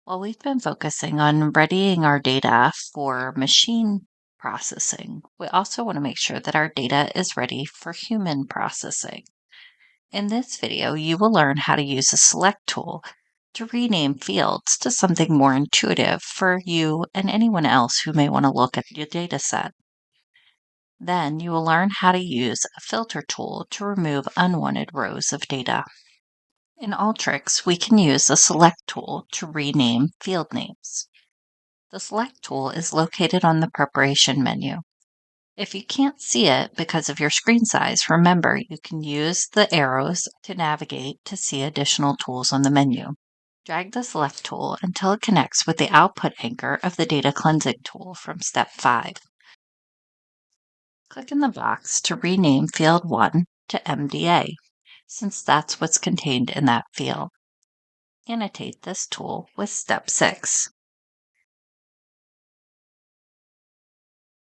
Well, we've been focusing on readying our data for machine processing. We also want to make sure that our data is ready for human processing. In this video, you will learn how to use a select tool to rename fields to something more intuitive for you and anyone else who may want to look at your data set. Then you will learn how to use a filter tool to remove unwanted rows of data. In Alteryx, we can use the Select tool to rename field names. The Select tool is located on the Preparation menu. If you can't see it because of your screen size, remember you can use the arrows to navigate to see additional tools on the menu. Drag the Select tool until it connects with the output anchor of the Data Cleansing tool from Step 5. Click in the box to rename Field 1 to MDA, since that's what's contained in that field. Annotate this tool with Step 6.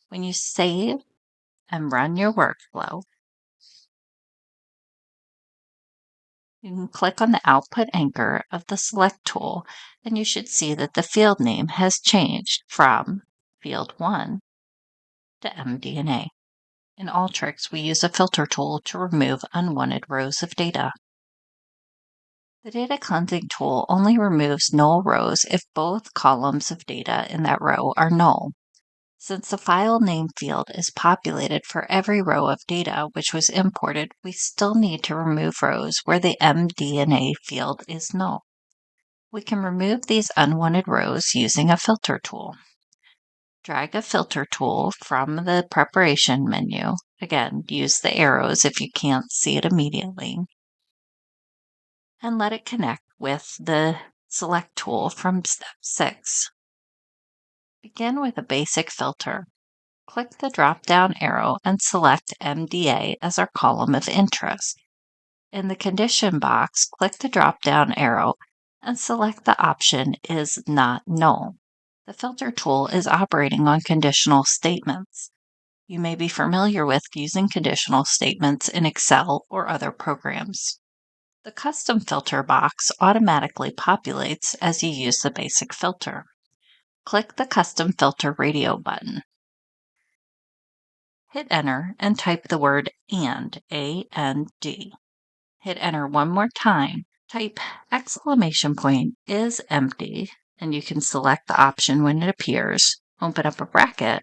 When you save and run your workflow, you can click on the output anchor of the Select tool, and you should see that the field name has changed from Field 1 to MDNA. In Alteryx, we use a filter tool to remove unwanted rows of data. The data cleansing tool only removes null rows if both columns of data in that row are null. Since the file name field is populated for every row of data which was imported, we still need to remove rows where the MDNA field is null. We can remove these unwanted rows using a filter tool. Drag a filter tool from the Preparation menu. Again, use the arrows if you can't see it immediately. And let it connect with the Select tool from Step 6. Begin with a basic filter. Click the drop-down arrow and select MDA as our column of interest. In the condition box, click the drop-down arrow and select the option is not null. The filter tool is operating on conditional statements. You may be familiar with using conditional statements in Excel or other programs. The custom filter box automatically populates as you use the basic filter. Click the custom filter radio button. Hit enter and type the word AND, A-N-D. Hit enter one more time. Type is empty, and you can select the option when it appears. Open up a bracket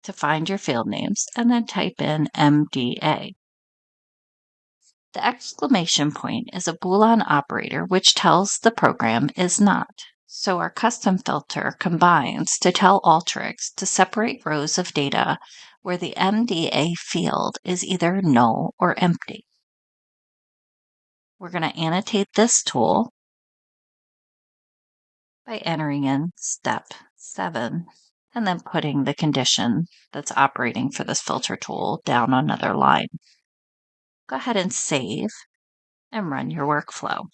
to find your field names, and then type in MDA. The exclamation point is a Boolean operator which tells the program is not. So our custom filter combines to tell Alteryx to separate rows of data where the MDA field is either null or empty. We're going to annotate this tool by entering in Step 7 and then putting the condition that's operating for this filter tool down another line. Go ahead and save and run your workflow.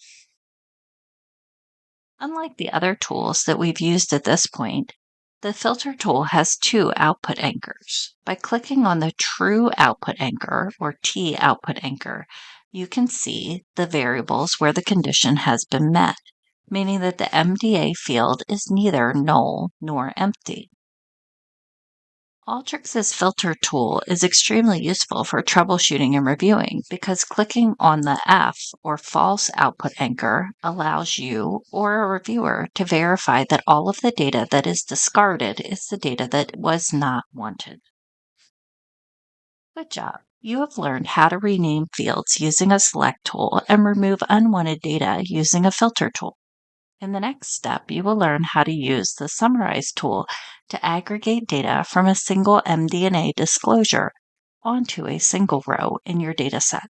Unlike the other tools that we've used at this point, the filter tool has two output anchors. By clicking on the true output anchor, or T output anchor, you can see the variables where the condition has been met, meaning that the MDA field is neither null nor empty. Alteryx's filter tool is extremely useful for troubleshooting and reviewing because clicking on the F or false output anchor allows you or a reviewer to verify that all of the data that is discarded is the data that was not wanted. Good job! You have learned how to rename fields using a select tool and remove unwanted data using a filter tool. In the next step, you will learn how to use the Summarize tool to aggregate data from a single MD&A disclosure onto a single row in your dataset.